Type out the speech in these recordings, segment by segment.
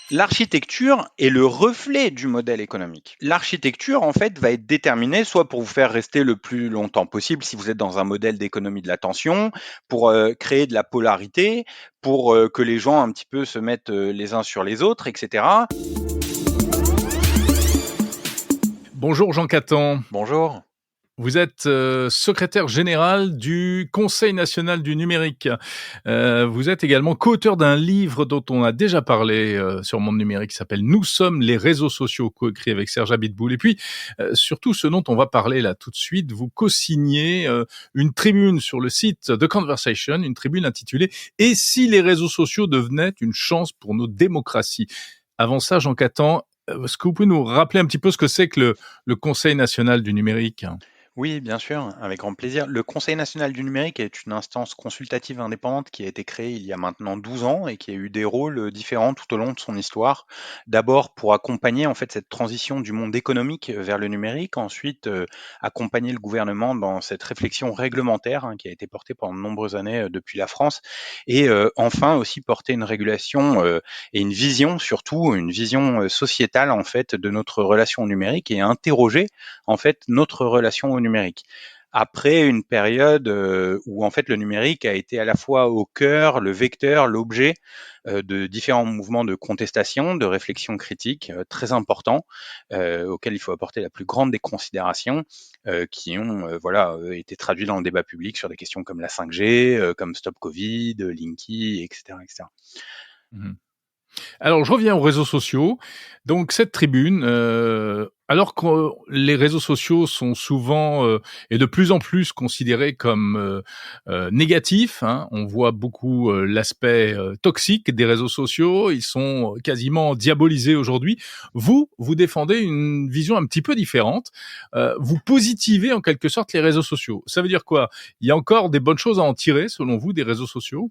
L'architecture est le reflet du modèle économique. L'architecture, en fait, va être déterminée soit pour vous faire rester le plus longtemps possible si vous êtes dans un modèle d'économie de l'attention, pour créer de la polarité, pour que les gens un petit peu se mettent les uns sur les autres, etc. Bonjour Jean Catan. Bonjour. Vous êtes secrétaire général du Conseil national du numérique. Vous êtes également co-auteur d'un livre dont on a déjà parlé sur Monde Numérique, qui s'appelle « Nous sommes les réseaux sociaux », coécrit avec Serge Abitboul. Et puis, surtout ce dont on va parler là tout de suite, vous co-signez une tribune sur le site The Conversation, une tribune intitulée « Et si les réseaux sociaux devenaient une chance pour nos démocraties ?» Avant ça, Jean Catan, est-ce que vous pouvez nous rappeler un petit peu ce que c'est que le Conseil national du numérique ? Oui, bien sûr, avec grand plaisir. Le Conseil national du numérique est une instance consultative indépendante qui a été créée il y a maintenant 12 ans et qui a eu des rôles différents tout au long de son histoire. D'abord pour accompagner en fait cette transition du monde économique vers le numérique, ensuite accompagner le gouvernement dans cette réflexion réglementaire qui a été portée pendant de nombreuses années depuis la France, et enfin aussi porter une régulation et une vision, surtout une vision sociétale en fait de notre relation au numérique, et interroger en fait notre relation au numérique. Après une période où en fait le numérique a été à la fois au cœur, le vecteur, l'objet de différents mouvements de contestation, de réflexion critique très importants, auxquels il faut apporter la plus grande des considérations, qui ont été traduits dans le débat public sur des questions comme la 5G, comme Stop Covid, Linky, etc., etc. Mmh. Alors, je reviens aux réseaux sociaux. Donc, cette tribune, alors que les réseaux sociaux sont souvent et de plus en plus considérés comme négatifs, hein, on voit beaucoup l'aspect toxique des réseaux sociaux. Ils sont quasiment diabolisés aujourd'hui. Vous défendez une vision un petit peu différente. Vous positivez en quelque sorte les réseaux sociaux. Ça veut dire quoi ? Il y a encore des bonnes choses à en tirer, selon vous, des réseaux sociaux ?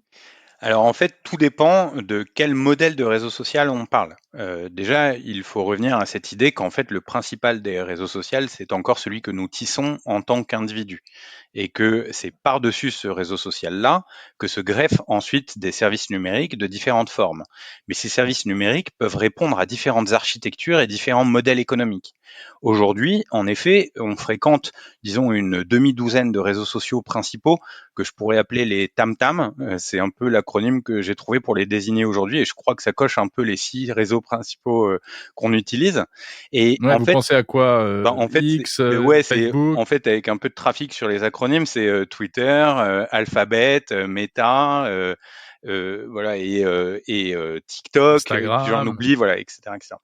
Alors en fait, tout dépend de quel modèle de réseau social on parle. Déjà, il faut revenir à cette idée qu'en fait, le principal des réseaux sociaux, c'est encore celui que nous tissons en tant qu'individus. Et que c'est par-dessus ce réseau social-là que se greffent ensuite des services numériques de différentes formes. Mais ces services numériques peuvent répondre à différentes architectures et différents modèles économiques. Aujourd'hui, en effet, on fréquente, disons, une demi-douzaine de réseaux sociaux principaux que je pourrais appeler les tam-tam. C'est un peu l'acronyme que j'ai trouvé pour les désigner aujourd'hui, et je crois que ça coche un peu les 6 réseaux principaux qu'on utilise. Et Ouais, vous pensez à quoi en fait, X, c'est Facebook, en fait avec un peu de trafic sur les acronymes, c'est Twitter, Alphabet, Meta, voilà, et TikTok, puis j'en Instagram. oublie, voilà, etc., etc.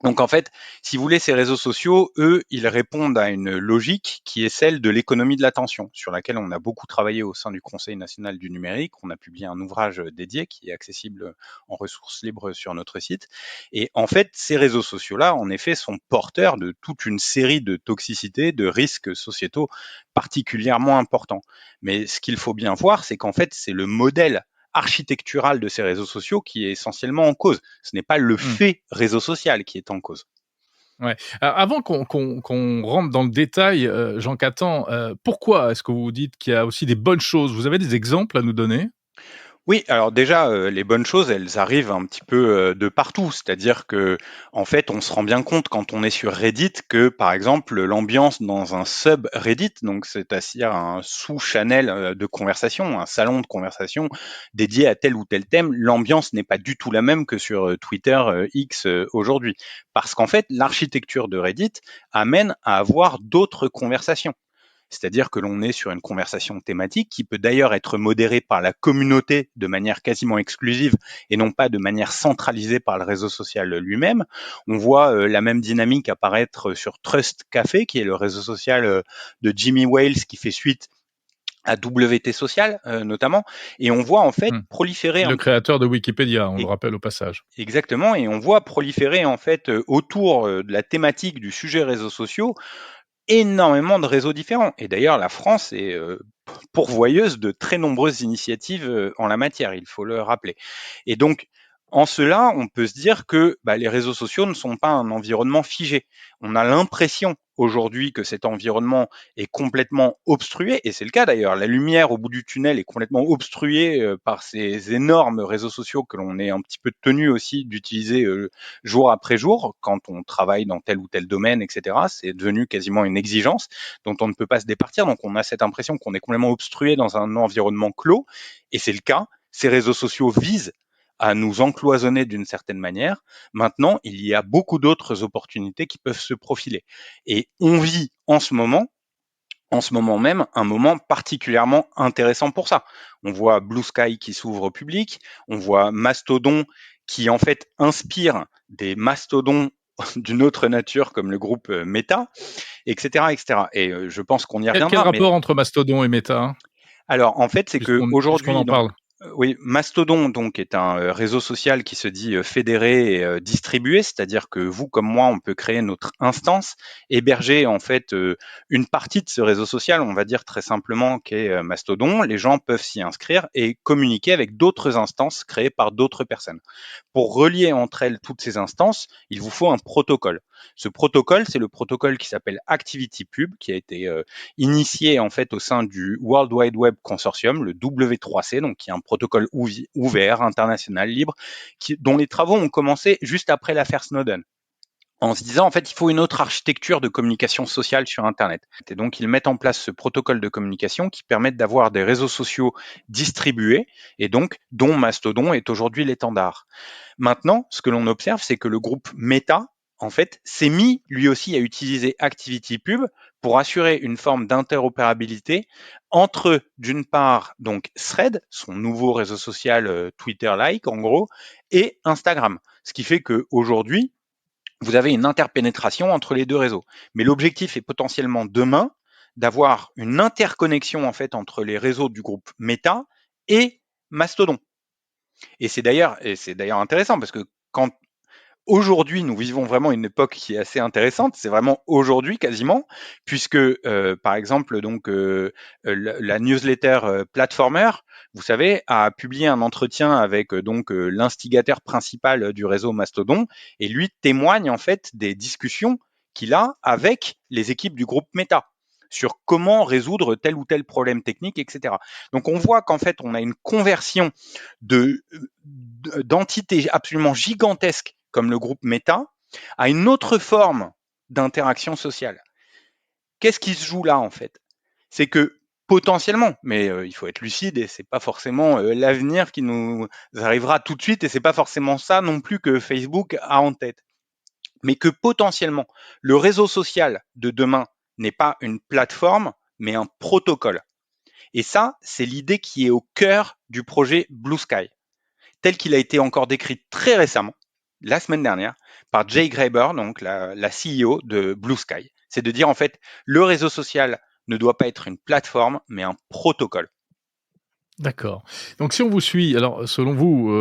Donc en fait, si vous voulez, ces réseaux sociaux, eux, ils répondent à une logique qui est celle de l'économie de l'attention, sur laquelle on a beaucoup travaillé au sein du Conseil national du numérique. On a publié un ouvrage dédié qui est accessible en ressources libres sur notre site. Et en fait, ces réseaux sociaux-là, en effet, sont porteurs de toute une série de toxicités, de risques sociétaux particulièrement importants. Mais ce qu'il faut bien voir, c'est qu'en fait, c'est le modèle architecturale de ces réseaux sociaux qui est essentiellement en cause. Ce n'est pas le Mmh. fait réseau social qui est en cause. Ouais. Alors avant qu'on rentre dans le détail, Jean Catan, pourquoi est-ce que vous dites qu'il y a aussi des bonnes choses? Vous avez des exemples à nous donner? Oui, alors déjà, les bonnes choses, elles arrivent un petit peu de partout. C'est-à-dire que, en fait, on se rend bien compte quand on est sur Reddit que, par exemple, l'ambiance dans un subreddit, donc c'est-à-dire un sous-channel de conversation, un salon de conversation dédié à tel ou tel thème, l'ambiance n'est pas du tout la même que sur Twitter X aujourd'hui. Parce qu'en fait, l'architecture de Reddit amène à avoir d'autres conversations. C'est-à-dire que l'on est sur une conversation thématique qui peut d'ailleurs être modérée par la communauté de manière quasiment exclusive et non pas de manière centralisée par le réseau social lui-même. On voit la même dynamique apparaître sur Trust Café, qui est le réseau social de Jimmy Wales qui fait suite à WT Social notamment, et on voit en fait Mmh. proliférer Le créateur de Wikipédia, on le et rappelle au passage. exactement, et on voit proliférer en fait autour de la thématique du sujet réseaux sociaux énormément de réseaux différents. Et d'ailleurs, la France est pourvoyeuse de très nombreuses initiatives en la matière, il faut le rappeler. Et donc, En cela, on peut se dire que les réseaux sociaux ne sont pas un environnement figé. On a l'impression aujourd'hui que cet environnement est complètement obstrué, et c'est le cas d'ailleurs. La lumière au bout du tunnel est complètement obstruée par ces énormes réseaux sociaux que l'on est un petit peu tenu aussi d'utiliser jour après jour quand on travaille dans tel ou tel domaine, etc. C'est devenu quasiment une exigence dont on ne peut pas se départir. Donc on a cette impression qu'on est complètement obstrué dans un environnement clos, et c'est le cas. Ces réseaux sociaux visent à nous encloisonner d'une certaine manière. Maintenant, il y a beaucoup d'autres opportunités qui peuvent se profiler. Et on vit en ce moment même, un moment particulièrement intéressant pour ça. On voit Blue Sky qui s'ouvre au public, on voit Mastodon qui en fait inspire des mastodons d'une autre nature comme le groupe Meta, etc., etc. Et je pense qu'on y Quel reviendra. Mais rapport entre Mastodon et Meta, hein, alors en fait, c'est que puisqu'on aujourd'hui, en donc parle? oui, Mastodon donc est un réseau social qui se dit fédéré et distribué, c'est-à-dire que vous comme moi, on peut créer notre instance, héberger en fait une partie de ce réseau social, on va dire très simplement qu'est Mastodon. Les gens peuvent s'y inscrire et communiquer avec d'autres instances créées par d'autres personnes. Pour relier entre elles toutes ces instances, il vous faut un protocole. Ce protocole, c'est le protocole qui s'appelle ActivityPub, qui a été initié en fait au sein du World Wide Web Consortium, le W3C, donc qui est un protocole ouvert, international, libre, dont les travaux ont commencé juste après l'affaire Snowden, en se disant en fait il faut une autre architecture de communication sociale sur Internet. Et donc ils mettent en place ce protocole de communication qui permet d'avoir des réseaux sociaux distribués, et donc dont Mastodon est aujourd'hui l'étendard. Maintenant, ce que l'on observe, c'est que le groupe Meta, en fait, s'est mis lui aussi à utiliser ActivityPub pour assurer une forme d'interopérabilité entre, d'une part, donc Thread, son nouveau réseau social Twitter-like en gros, et Instagram. Ce qui fait qu'aujourd'hui, vous avez une interpénétration entre les deux réseaux. Mais l'objectif est potentiellement demain d'avoir une interconnexion en fait entre les réseaux du groupe Meta et Mastodon. Et c'est d'ailleurs intéressant parce que quand aujourd'hui nous vivons vraiment une époque qui est assez intéressante, c'est vraiment aujourd'hui quasiment, puisque par exemple donc la newsletter Platformer, vous savez, a publié un entretien avec donc l'instigateur principal du réseau Mastodon, et lui témoigne en fait des discussions qu'il a avec les équipes du groupe Meta sur comment résoudre tel ou tel problème technique, etc. Donc on voit qu'en fait on a une conversion d'entités absolument gigantesques comme le groupe Meta à une autre forme d'interaction sociale. Qu'est-ce qui se joue là en fait? C'est que potentiellement, mais il faut être lucide et c'est pas forcément l'avenir qui nous arrivera tout de suite, et c'est pas forcément ça non plus que Facebook a en tête. Mais que potentiellement le réseau social de demain n'est pas une plateforme, mais un protocole. Et ça, c'est l'idée qui est au cœur du projet Blue Sky, tel qu'il a été encore décrit très récemment, la semaine dernière, par Jay Graeber, donc la CEO de Blue Sky. C'est de dire en fait, le réseau social ne doit pas être une plateforme, mais un protocole. D'accord. Donc si on vous suit, alors selon vous,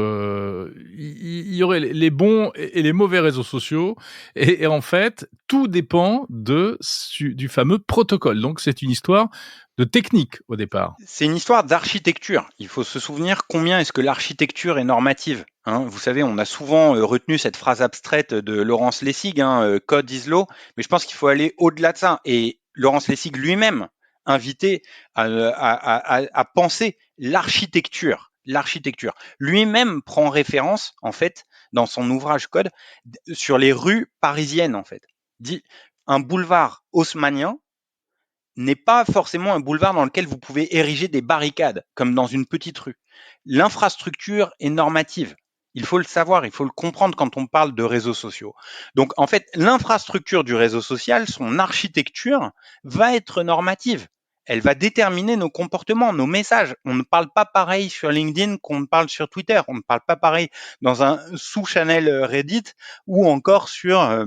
il y aurait les bons et les mauvais réseaux sociaux et en fait, tout dépend du fameux protocole. Donc c'est une histoire de technique au départ. C'est une histoire d'architecture. Il faut se souvenir combien est-ce que l'architecture est normative. Vous savez, on a souvent retenu cette phrase abstraite de Laurence Lessig, code is law, mais je pense qu'il faut aller au-delà de ça. Et Laurence Lessig lui-même invitait à penser l'architecture. L'architecture. Lui-même prend référence, en fait, dans son ouvrage Code, sur les rues parisiennes, en fait. Dit un boulevard haussmannien n'est pas forcément un boulevard dans lequel vous pouvez ériger des barricades, comme dans une petite rue. L'infrastructure est normative. Il faut le savoir, il faut le comprendre quand on parle de réseaux sociaux. Donc, en fait, l'infrastructure du réseau social, son architecture, va être normative. Elle va déterminer nos comportements, nos messages. On ne parle pas pareil sur LinkedIn qu'on ne parle sur Twitter. On ne parle pas pareil dans un sous-channel Reddit ou encore sur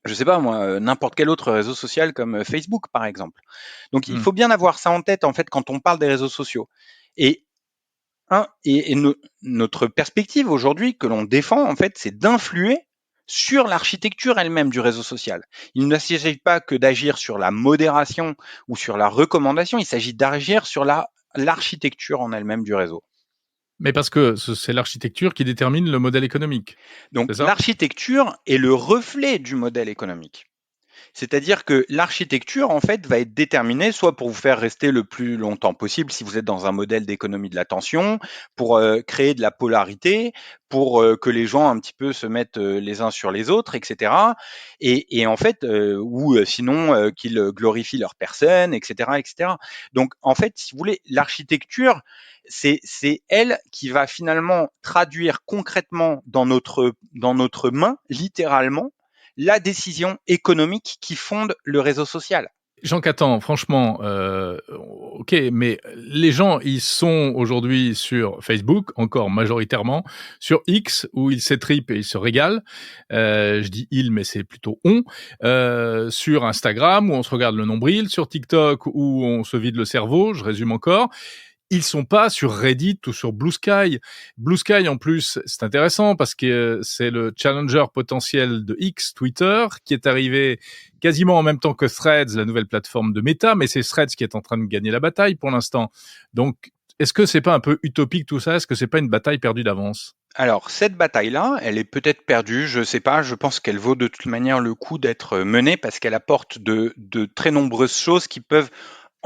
je sais pas moi, n'importe quel autre réseau social comme Facebook par exemple. Donc il Mmh. faut bien avoir ça en tête en fait quand on parle des réseaux sociaux. Et notre perspective aujourd'hui que l'on défend en fait, c'est d'influer sur l'architecture elle-même du réseau social. Il ne s'agit pas que d'agir sur la modération ou sur la recommandation, il s'agit d'agir sur l'architecture en elle-même du réseau. Mais parce que c'est l'architecture qui détermine le modèle économique, Donc c'est ça? l'architecture est le reflet du modèle économique. C'est-à-dire que l'architecture, en fait, va être déterminée soit pour vous faire rester le plus longtemps possible si vous êtes dans un modèle d'économie de l'attention, pour créer de la polarité, pour que les gens un petit peu se mettent les uns sur les autres, etc. Et en fait, ou sinon qu'ils glorifient leur personne, etc., etc. Donc, en fait, si vous voulez, l'architecture, c'est elle qui va finalement traduire concrètement dans notre main, littéralement, la décision économique qui fonde le réseau social. Jean Catan, franchement, OK, mais les gens, ils sont aujourd'hui sur Facebook, encore majoritairement, sur X, où ils s'étripent et ils se régalent. Je dis «ils», mais c'est plutôt «on». Sur Instagram, où on se regarde le nombril, sur TikTok, où on se vide le cerveau, je résume encore. Ils sont pas sur Reddit ou sur Blue Sky. Blue Sky, en plus, c'est intéressant parce que c'est le challenger potentiel de X, Twitter, qui est arrivé quasiment en même temps que Threads, la nouvelle plateforme de Meta, mais c'est Threads qui est en train de gagner la bataille pour l'instant. Donc, est-ce que c'est pas un peu utopique tout ça? Est-ce que c'est pas une bataille perdue d'avance? Alors, cette bataille-là, elle est peut-être perdue, je sais pas, je pense qu'elle vaut de toute manière le coup d'être menée parce qu'elle apporte de très nombreuses choses qui peuvent,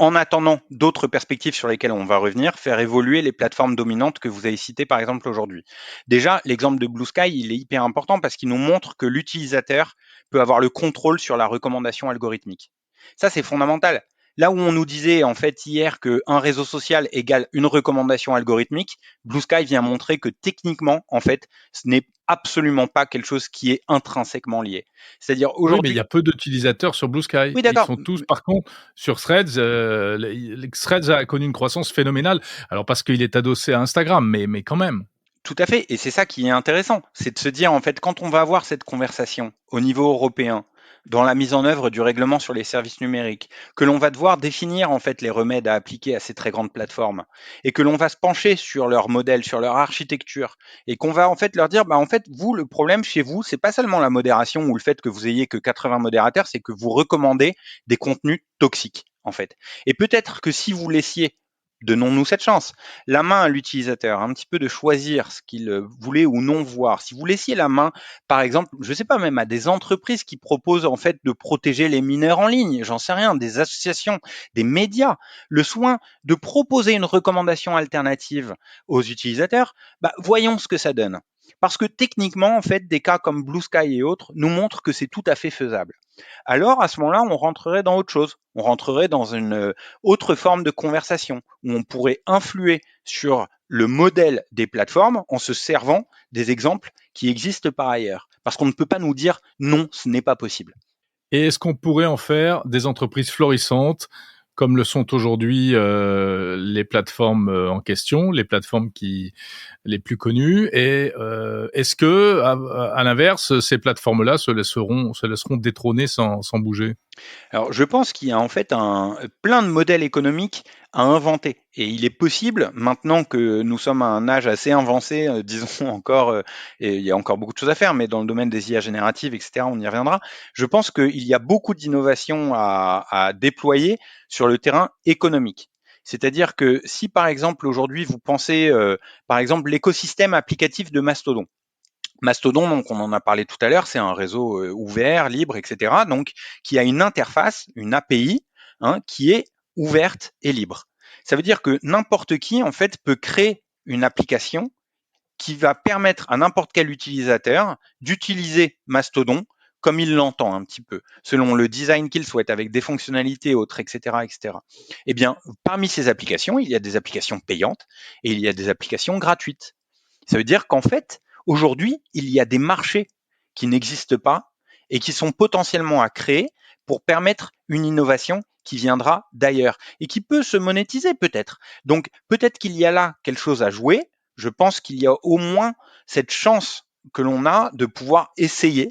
en attendant d'autres perspectives sur lesquelles on va revenir, faire évoluer les plateformes dominantes que vous avez citées par exemple aujourd'hui. Déjà, l'exemple de Blue Sky, il est hyper important parce qu'il nous montre que l'utilisateur peut avoir le contrôle sur la recommandation algorithmique. Ça, c'est fondamental. Là où on nous disait en fait hier qu'un réseau social égale une recommandation algorithmique, Blue Sky vient montrer que techniquement, en fait, ce n'est absolument pas quelque chose qui est intrinsèquement lié. C'est-à-dire Oui, mais il y aujourd'hui, a peu d'utilisateurs sur Blue Sky. oui Ils d'accord, sont tous, par contre, sur Threads. Threads a connu une croissance phénoménale. Alors parce qu'il est adossé à Instagram, mais quand même. tout à fait, et c'est ça qui est intéressant, c'est de se dire en fait quand on va avoir cette conversation au niveau européen dans la mise en œuvre du règlement sur les services numériques, que l'on va devoir définir en fait les remèdes à appliquer à ces très grandes plateformes et que l'on va se pencher sur leur modèle, sur leur architecture et qu'on va en fait leur dire bah en fait vous le problème chez vous, c'est pas seulement la modération ou le fait que vous ayez que 80 modérateurs, c'est que vous recommandez des contenus toxiques en fait. Et peut-être que si vous laissiez, donnons-nous cette chance, la main à l'utilisateur, un petit peu de choisir ce qu'il voulait ou non voir. Si vous laissiez la main, par exemple, je ne sais pas, même à des entreprises qui proposent en fait de protéger les mineurs en ligne, j'en sais rien, des associations, des médias, le soin de proposer une recommandation alternative aux utilisateurs, bah, voyons ce que ça donne. Parce que techniquement, en fait, des cas comme Blue Sky et autres nous montrent que c'est tout à fait faisable. Alors, à ce moment-là, on rentrerait dans autre chose. On rentrerait dans une autre forme de conversation où on pourrait influer sur le modèle des plateformes en se servant des exemples qui existent par ailleurs. Parce qu'on ne peut pas nous dire non, ce n'est pas possible. Et est-ce qu'on pourrait en faire des entreprises florissantes comme le sont aujourd'hui les plateformes en question, les plateformes les plus connues? Et est-ce que, à l'inverse, ces plateformes-là se laisseront détrôner sans bouger? Alors, je pense qu'il y a en fait plein de modèles économiques à inventer. Et il est possible, maintenant que nous sommes à un âge assez avancé, disons encore, et il y a encore beaucoup de choses à faire, mais dans le domaine des IA génératives, etc., on y reviendra. Je pense qu'il y a beaucoup d'innovations à déployer sur le terrain économique. C'est-à-dire que si par exemple aujourd'hui vous pensez, par exemple, l'écosystème applicatif de Mastodon. Mastodon, donc on en a parlé tout à l'heure, c'est un réseau ouvert, libre, etc. Donc qui a une interface, une API, hein, qui est ouverte et libre. Ça veut dire que n'importe qui en fait peut créer une application qui va permettre à n'importe quel utilisateur d'utiliser Mastodon comme il l'entend un petit peu, selon le design qu'il souhaite, avec des fonctionnalités autres, etc., etc. Eh bien, parmi ces applications, il y a des applications payantes et il y a des applications gratuites. Ça veut dire qu'en fait, aujourd'hui, il y a des marchés qui n'existent pas et qui sont potentiellement à créer pour permettre une innovation qui viendra d'ailleurs et qui peut se monétiser peut-être. Donc peut-être qu'il y a là quelque chose à jouer. Je pense qu'il y a au moins cette chance que l'on a de pouvoir essayer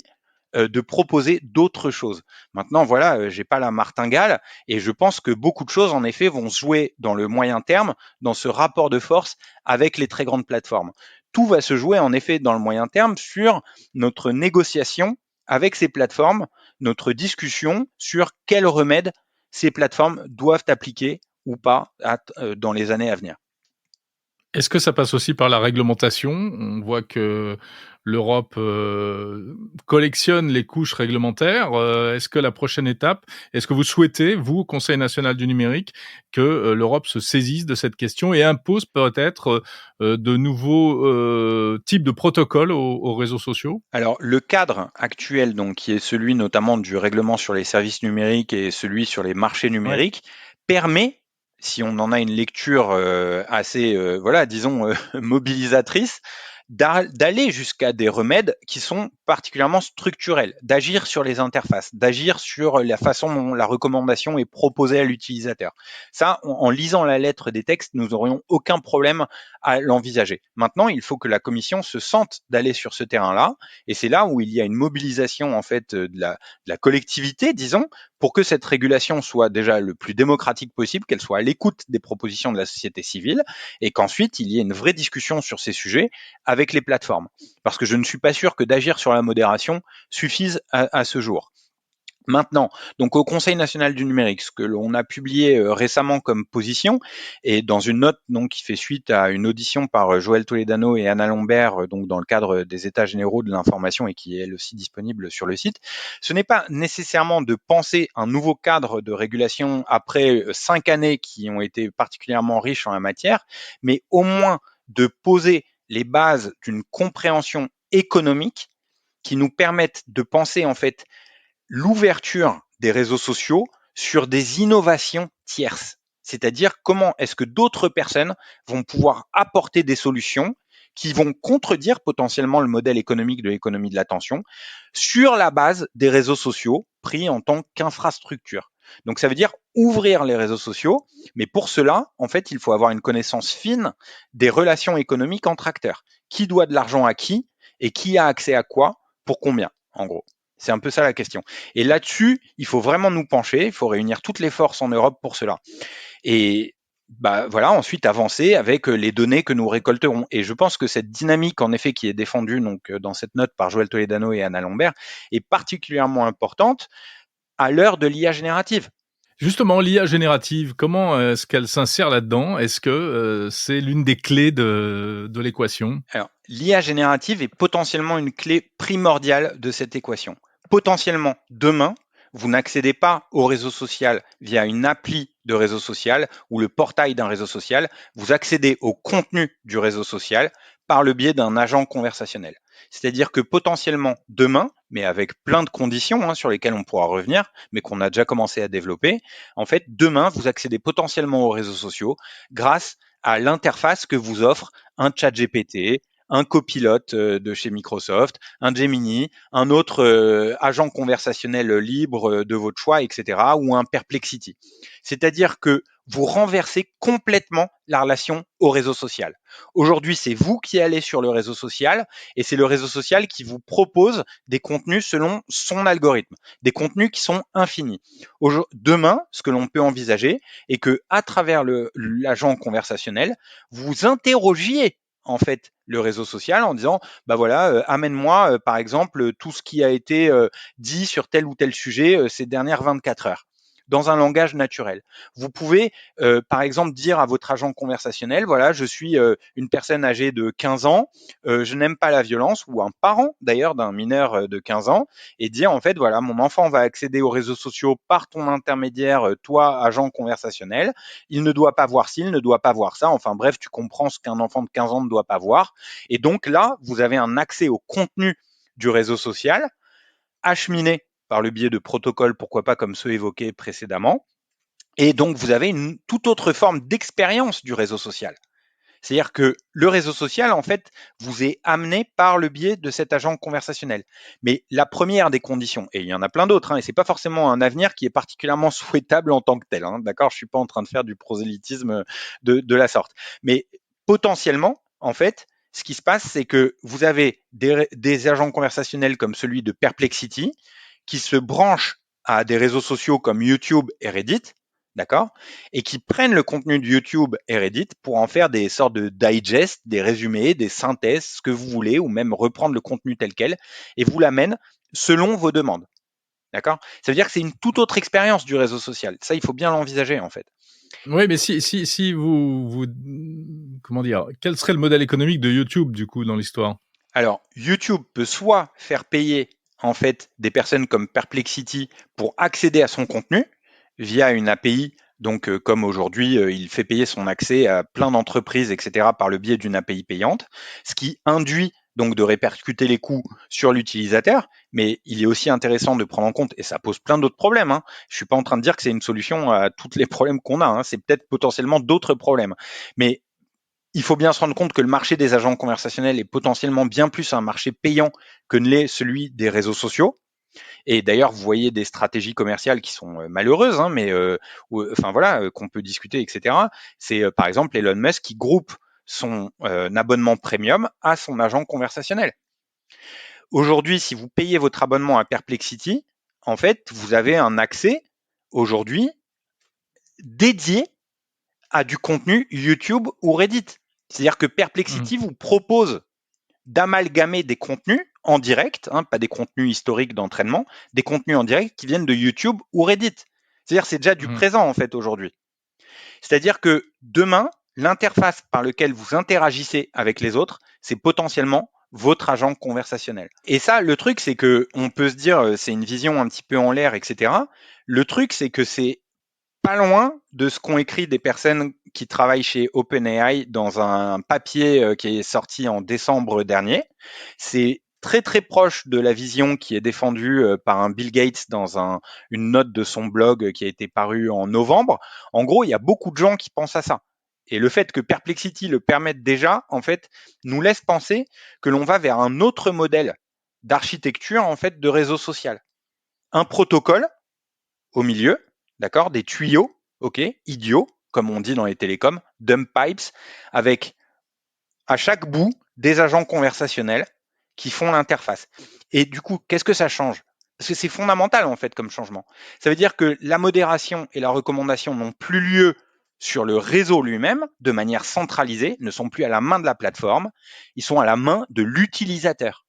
de proposer d'autres choses. Maintenant, voilà, j'ai pas la martingale et je pense que beaucoup de choses, en effet, vont se jouer dans le moyen terme, dans ce rapport de force avec les très grandes plateformes. Tout va se jouer, en effet, dans le moyen terme sur notre négociation avec ces plateformes, notre discussion sur quels remèdes ces plateformes doivent appliquer ou pas dans les années à venir. Est-ce que ça passe aussi par la réglementation? On voit que l'Europe, collectionne les couches réglementaires. Est-ce que la prochaine étape, est-ce que vous souhaitez, vous, Conseil national du numérique, que, l'Europe se saisisse de cette question et impose peut-être, de nouveaux, types de protocoles aux réseaux sociaux? Alors, le cadre actuel, donc, qui est celui notamment du règlement sur les services numériques et celui sur les marchés Ouais. numériques, permet, si on en a une lecture assez, voilà, disons, mobilisatrice, d'aller jusqu'à des remèdes qui sont particulièrement structurels, d'agir sur les interfaces, d'agir sur la façon dont la recommandation est proposée à l'utilisateur. Ça, en lisant la lettre des textes, nous n'aurions aucun problème à l'envisager. Maintenant, il faut que la Commission se sente d'aller sur ce terrain-là, et c'est là où il y a une mobilisation en fait de la collectivité, disons, pour que cette régulation soit déjà le plus démocratique possible, qu'elle soit à l'écoute des propositions de la société civile, et qu'ensuite il y ait une vraie discussion sur ces sujets avec les plateformes. Parce que je ne suis pas sûr que d'agir sur la modération suffise à ce jour. Maintenant, donc au Conseil national du numérique, ce que l'on a publié récemment comme position, et dans une note donc qui fait suite à une audition par Joël Toledano et Anna Lambert, donc dans le cadre des États généraux de l'information et qui est elle aussi disponible sur le site, ce n'est pas nécessairement de penser un nouveau cadre de régulation après 5 années qui ont été particulièrement riches en la matière, mais au moins de poser les bases d'une compréhension économique qui nous permettent de penser en fait l'ouverture des réseaux sociaux sur des innovations tierces. C'est-à-dire comment est-ce que d'autres personnes vont pouvoir apporter des solutions qui vont contredire potentiellement le modèle économique de l'économie de l'attention sur la base des réseaux sociaux pris en tant qu'infrastructure. Donc ça veut dire ouvrir les réseaux sociaux, mais pour cela, en fait, il faut avoir une connaissance fine des relations économiques entre acteurs. Qui doit de l'argent à qui et qui a accès à quoi pour combien, en gros. C'est un peu ça la question. Et là-dessus, il faut vraiment nous pencher, il faut réunir toutes les forces en Europe pour cela. Et bah voilà, ensuite avancer avec les données que nous récolterons. Et je pense que cette dynamique, en effet, qui est défendue donc dans cette note par Joël Toledano et Anna Lambert, est particulièrement importante à l'heure de l'IA générative. Justement, l'IA générative, comment est-ce qu'elle s'insère là-dedans? Est-ce que, c'est l'une des clés de l'équation? Alors, l'IA générative est potentiellement une clé primordiale de cette équation. Potentiellement, demain, vous n'accédez pas au réseau social via une appli de réseau social ou le portail d'un réseau social, vous accédez au contenu du réseau social par le biais d'un agent conversationnel. C'est-à-dire que potentiellement demain, mais avec plein de conditions sur lesquelles on pourra revenir, mais qu'on a déjà commencé à développer, en fait, demain, vous accédez potentiellement aux réseaux sociaux grâce à l'interface que vous offre un chat GPT, un copilote de chez Microsoft, un Gemini, un autre agent conversationnel libre de votre choix, etc., ou un Perplexity. C'est-à-dire que vous renversez complètement la relation au réseau social. Aujourd'hui, c'est vous qui allez sur le réseau social et c'est le réseau social qui vous propose des contenus selon son algorithme, des contenus qui sont infinis. Demain, ce que l'on peut envisager est que à travers l'agent conversationnel, vous interrogiez en fait le réseau social en disant bah voilà amène-moi par exemple tout ce qui a été dit sur tel ou tel sujet ces dernières 24 heures dans un langage naturel. Vous pouvez, par exemple, dire à votre agent conversationnel, voilà, je suis une personne âgée de 15 ans, je n'aime pas la violence, ou un parent d'ailleurs d'un mineur de 15 ans, et dire en fait, voilà, mon enfant va accéder aux réseaux sociaux par ton intermédiaire, toi, agent conversationnel, il ne doit pas voir ci, il ne doit pas voir ça, enfin bref, tu comprends ce qu'un enfant de 15 ans ne doit pas voir. Et donc là, vous avez un accès au contenu du réseau social, acheminé par le biais de protocoles, pourquoi pas comme ceux évoqués précédemment. Et donc, vous avez une toute autre forme d'expérience du réseau social. C'est-à-dire que le réseau social, en fait, vous est amené par le biais de cet agent conversationnel. Mais la première des conditions, et il y en a plein d'autres, et c'est pas forcément un avenir qui est particulièrement souhaitable en tant que tel, d'accord? Je suis pas en train de faire du prosélytisme de la sorte. Mais potentiellement, en fait, ce qui se passe, c'est que vous avez des agents conversationnels comme celui de Perplexity qui se branchent à des réseaux sociaux comme YouTube et Reddit, d'accord, et qui prennent le contenu de YouTube et Reddit pour en faire des sortes de digest, des résumés, des synthèses, ce que vous voulez, ou même reprendre le contenu tel quel, et vous l'amènent selon vos demandes, d'accord. Ça veut dire que c'est une toute autre expérience du réseau social. Ça, il faut bien l'envisager en fait. Oui, mais si vous comment dire? Quel serait le modèle économique de YouTube, du coup, dans l'histoire? Alors, YouTube peut soit faire payer en fait des personnes comme Perplexity pour accéder à son contenu via une API. Donc, comme aujourd'hui, il fait payer son accès à plein d'entreprises, etc., par le biais d'une API payante, ce qui induit donc de répercuter les coûts sur l'utilisateur. Mais il est aussi intéressant de prendre en compte, et ça pose plein d'autres problèmes, hein. Je suis pas en train de dire que c'est une solution à tous les problèmes qu'on a, hein. C'est peut-être potentiellement d'autres problèmes. Mais il faut bien se rendre compte que le marché des agents conversationnels est potentiellement bien plus un marché payant que ne l'est celui des réseaux sociaux. Et d'ailleurs, vous voyez des stratégies commerciales qui sont malheureuses, hein, mais enfin voilà, qu'on peut discuter, etc. C'est par exemple Elon Musk qui groupe son abonnement premium à son agent conversationnel. Aujourd'hui, si vous payez votre abonnement à Perplexity, en fait, vous avez un accès aujourd'hui dédié à du contenu YouTube ou Reddit. C'est-à-dire que Mmh. Perplexity vous propose d'amalgamer des contenus en direct, hein, pas des contenus historiques d'entraînement, des contenus en direct qui viennent de YouTube ou Reddit. C'est-à-dire que c'est déjà du Mmh. présent en fait aujourd'hui. C'est-à-dire que demain, l'interface par laquelle vous interagissez avec les autres, c'est potentiellement votre agent conversationnel. Et ça, le truc, c'est que on peut se dire, c'est une vision un petit peu en l'air, etc. Le truc, c'est que c'est pas loin de ce qu'ont écrit des personnes qui travaillent chez OpenAI dans un papier qui est sorti en décembre dernier. C'est très très proche de la vision qui est défendue par un Bill Gates dans une note de son blog qui a été parue en novembre. En gros, il y a beaucoup de gens qui pensent à ça. Et le fait que Perplexity le permette déjà, en fait, nous laisse penser que l'on va vers un autre modèle d'architecture en fait de réseau social. Un protocole au milieu, d'accord, des tuyaux, ok, idiots, comme on dit dans les télécoms, dump pipes, avec à chaque bout des agents conversationnels qui font l'interface. Et du coup, qu'est-ce que ça change? Parce que c'est fondamental en fait comme changement. Ça veut dire que la modération et la recommandation n'ont plus lieu sur le réseau lui-même de manière centralisée, ne sont plus à la main de la plateforme, ils sont à la main de l'utilisateur.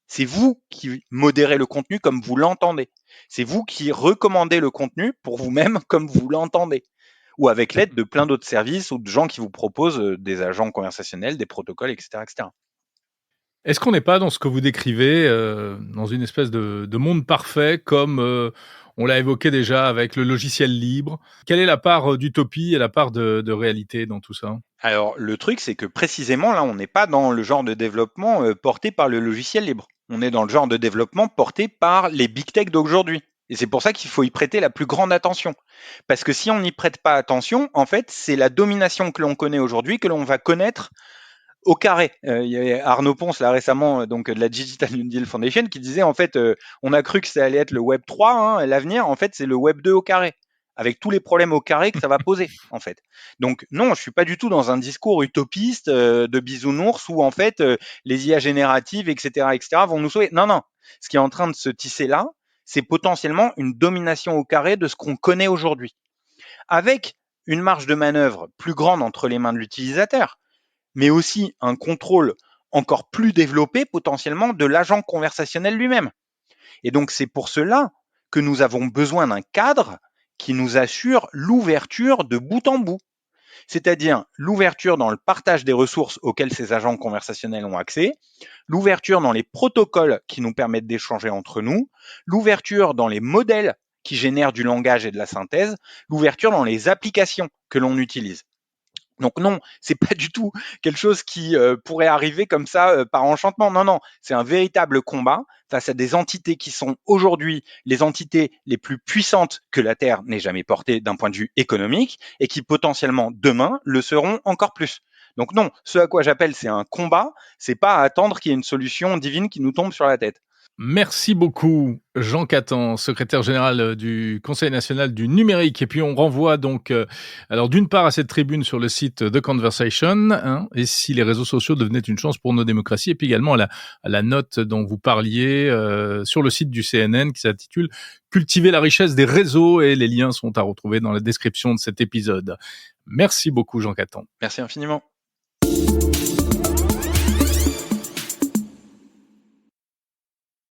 C'est vous qui modérez le contenu comme vous l'entendez. C'est vous qui recommandez le contenu pour vous-même comme vous l'entendez. Ou avec l'aide de plein d'autres services ou de gens qui vous proposent des agents conversationnels, des protocoles, etc., etc. Est-ce qu'on n'est pas dans ce que vous décrivez, dans une espèce de monde parfait comme, on l'a évoqué déjà avec le logiciel libre? Quelle est la part, d'utopie et la part de réalité dans tout ça? Alors, le truc, c'est que précisément, là, on n'est pas dans le genre de développement porté par le logiciel libre. On est dans le genre de développement porté par les big tech d'aujourd'hui. Et c'est pour ça qu'il faut y prêter la plus grande attention. Parce que si on n'y prête pas attention, en fait, c'est la domination que l'on connaît aujourd'hui que l'on va connaître au carré. Il y a Arnaud Ponce là récemment donc de la Digital New Deal Foundation qui disait en fait on a cru que ça allait être le Web 3 hein, l'avenir en fait c'est le Web 2 au carré avec tous les problèmes au carré que ça va poser en fait. Donc non, je suis pas du tout dans un discours utopiste de bisounours où en fait les IA génératives etc vont nous sauver. Non non, ce qui est en train de se tisser là, c'est potentiellement une domination au carré de ce qu'on connaît aujourd'hui avec une marge de manœuvre plus grande entre les mains de l'utilisateur mais aussi un contrôle encore plus développé potentiellement de l'agent conversationnel lui-même. Et donc c'est pour cela que nous avons besoin d'un cadre qui nous assure l'ouverture de bout en bout, c'est-à-dire l'ouverture dans le partage des ressources auxquelles ces agents conversationnels ont accès, l'ouverture dans les protocoles qui nous permettent d'échanger entre nous, l'ouverture dans les modèles qui génèrent du langage et de la synthèse, l'ouverture dans les applications que l'on utilise. Donc non, c'est pas du tout quelque chose qui pourrait arriver comme ça par enchantement. Non, non, c'est un véritable combat face à des entités qui sont aujourd'hui les entités les plus puissantes que la Terre n'ait jamais portées d'un point de vue économique et qui potentiellement demain le seront encore plus. Donc non, ce à quoi j'appelle c'est un combat, c'est pas à attendre qu'il y ait une solution divine qui nous tombe sur la tête. Merci beaucoup, Jean Catan, secrétaire général du Conseil national du numérique. Et puis on renvoie donc, alors d'une part à cette tribune sur le site The Conversation, hein, et si les réseaux sociaux devenaient une chance pour nos démocraties, et puis également à la note dont vous parliez sur le site du CNN qui s'intitule Cultiver la richesse des réseaux, et les liens sont à retrouver dans la description de cet épisode. Merci beaucoup, Jean Catan. Merci infiniment.